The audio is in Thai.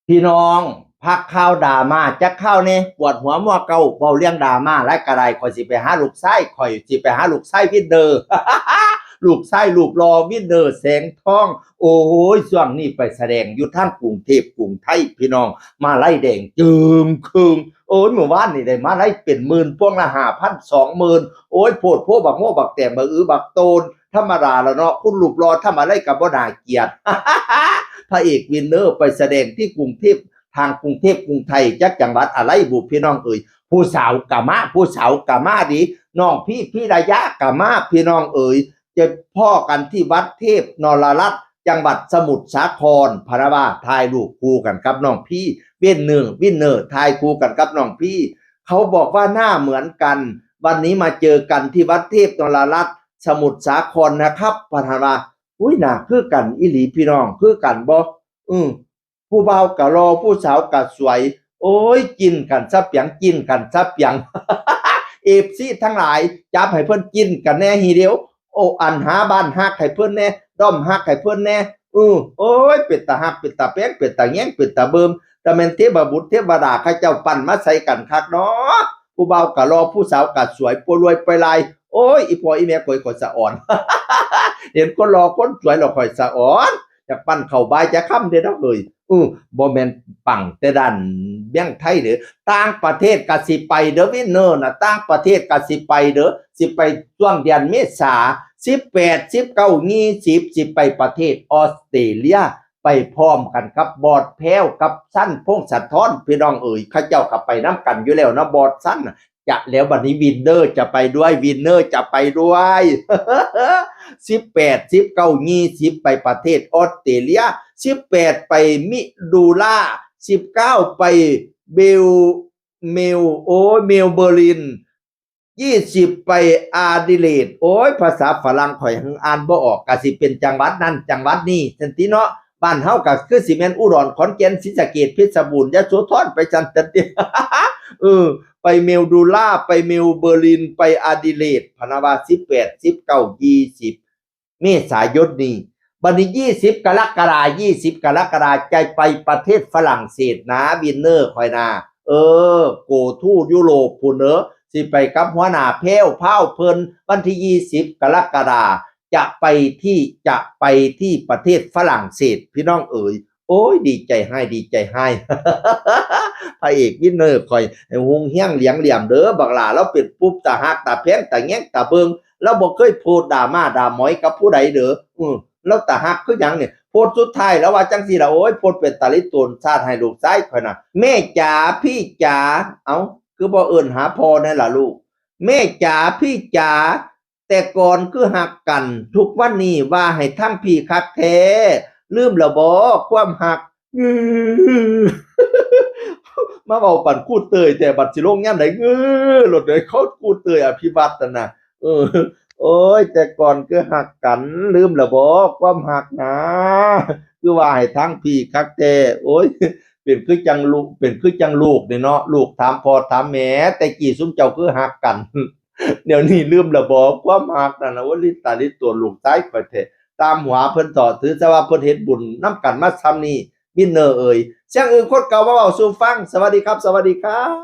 พี่น้องพักข้าวดราม่าจะเข้าเนี่ยปวดหัวมัวเก่าเบาเรื่องดราม่าและกระไรคอยสิไปหาลูกไส้คอยสิไปหาลูกไส้วินเดอร์ ลูกไส้ลูกรอวินเดอร์แสงทองโอ้ยช่วงนี้ไปแสดงอยู่ทั้งกรุงเทพกรุงไทยพี่น้องมาไล่แดงจึมคืงโอ้ยเมื่อวานนี่ได้มาไล่เป็นหมื่นพวงละ5,000 20,000โอ้ยโพดพวกบักโม่บักแต้มบักบักโตนธรรมดาแล้วเนาะคุณลูกรอถ้ามาไล่กับบ่นาเกียรติ พระเอกวินเนอร์ไปแสดงที่กรุงเทพทางกรุงเทพกรุงไทยจักจังหวัดอะไรบุพี่น้องเอ่ยผู้สาวกะมาผู้สาวกะมาดีน้องพี่ระยะกะมาพี่น้องเอ่ยจะพ่อกันที่วัดเทพนรรัตน์จังหวัดสมุทรสาครพระว่าทายลูกคู่กันกับน้องพี่วินเนอร์ทายคู่กันกับน้องพี่เขาบอกว่าหน้าเหมือนกันวันนี้มาเจอกันที่วัดเทพนรรัตน์สมุทรสาครนะครับพระว่าอุ้ยน่ะคือกันอีหลีพี่น้องคือกันบ่ผู้บ่าวกะรอผู้สาวกะสวยโอ้ยกินกันซับเปียงกินกันซับเปียง เอฟซีทั้งหลายจับให้เพิ่นกินกันแน่ฮีเดียวโอ้อันหาบ้านฮักให้เพิ่นแน่ด้อมฮักให้เพิ่นแน่โอ้ยเป็ดตาฮักเป็ดตาแป้งเป็ดตาแง้งเป็ดตาเบิ่มแต่แม่นเทพบุตรเทวดาเขาเจ้าปั้นมาใส่กันคักเนาะผู้บ่าวกะรอผู้สาวกะสวยผู้รวยไปลายโอ้ยอีพ่ออีแม่ข่อยสะอ่อน เห็นคนรอคนสวยเราข่อยสะอ่อนจะปั้นเข้าบายจะค้ำเด้อเนาะเอ้ยบ่แม่นปังแต่ด้านเบี้ยงไทยเด้อต่างประเทศก็สิไปเด้อวินเนอร์น่ะต่างประเทศก็สิไปเด้อสิไปช่วงเดือนเมษา18 19 20สิไปประเทศออสเตรเลียไปพร้อมกันกับบอดแพ้วกับสั้นพงษ์สะท้อนพี่น้องเอ๋ยเขาเจ้าก็ไปนํกันอยู่แล้วนะบอดสั้นจะแล้วบัดนี้วินเนอร์จะไปด้วยวินเนอร์จะไปด้วย18 19 20ไปประเทศออสเตรเลีย18ไปมิดูล่า19ไปเบลเมลเบอร์ลิน20ไปอาดิเลดโอ้ยภาษาฝรั่งข่อยอ่านบ่ออกก็สิเป็นจังหวัดนั้นจังหวัดนี้จังซี่เนาะบ้านเฮาก็คือสิแม่นอุดรขอนแก่นศรีสะเกษเพชรบูรณ์ยโสธรไปจันทร์ไปเมลดูล่าไปเมลเบอร์ลินไปอาดิเลดพนาวา18 19 20เมษายนนี้บัดนี้20กรกฎาคม20กรกฎาคมใจไปประเทศฝรั่งเศสนะวินเนอร์ข่อยนะโกทูยุโรปพุ่นเด้อสิไปกับหัวหน้าแพ้วพาวเพิ่นวันที่20กรกฎาคมจะไปที่ประเทศฝรั่งเศสพี่น้องเอ๋ยโอ้ยดีใจให้ดีใจให้ พระเอกวินเนอร์คอยหงเฮี้ยงเหลียงเหลี่ยมเด้อบักหลาเราเป็นปุ๊บตาฮักตาแพงตาแง้งตาเบิงเราบ่เคยโพดด่ามาด่าหมอยกับผู้ใดเด้อแล้วตาฮักคือหยังเนี่ยโพดสุดท้ายแล้วว่าจังซี่ล่ะโอ้ยโพดเป็นตาลิตูนชาติให้ลูกชายข่อยน่ะแม่จ๋าพี่จ๋าเอ้าคือบ่เอิ้นหาพ่อแน่ล่ะลูกแม่จ๋าพี่จ๋าแต่ก่อนคือหักกันทุกวันนี้ว่าให้ทั้งพี่คักแท้ลืมแล้วบ่ความหัก มาเว้าปั่นกูเตยแต่บัดสิลงยามใดรถเลยเขากูเตยอภิวัตนั่นน่ะเออโอ๊ยแต่ก่อนคือฮักกันลืมแล้วบ่ความฮักนะคือว่าให้ทั้งพี่คักแท้โอ๊ยเป็นคือจังลูกนี่เนาะลูกถามพ่อถามแม่แต่กี้ซุมเจ้าคือฮักกัน เดี๋ยวนี้ลืมแล้วบ่ความฮักนั่นน่ะโอ้ลิตาลิตัวลูกชายข้อยแท้ตามหัวเพิ่นต่อถือซะว่าเพิ่นเฮ็ดบุญนำกันมาส่ำนี้วินเนอร์เอ่ยเสียงอื่นคนเก่ามาเว้าสู่ฟังสวัสดีครับสวัสดีครับ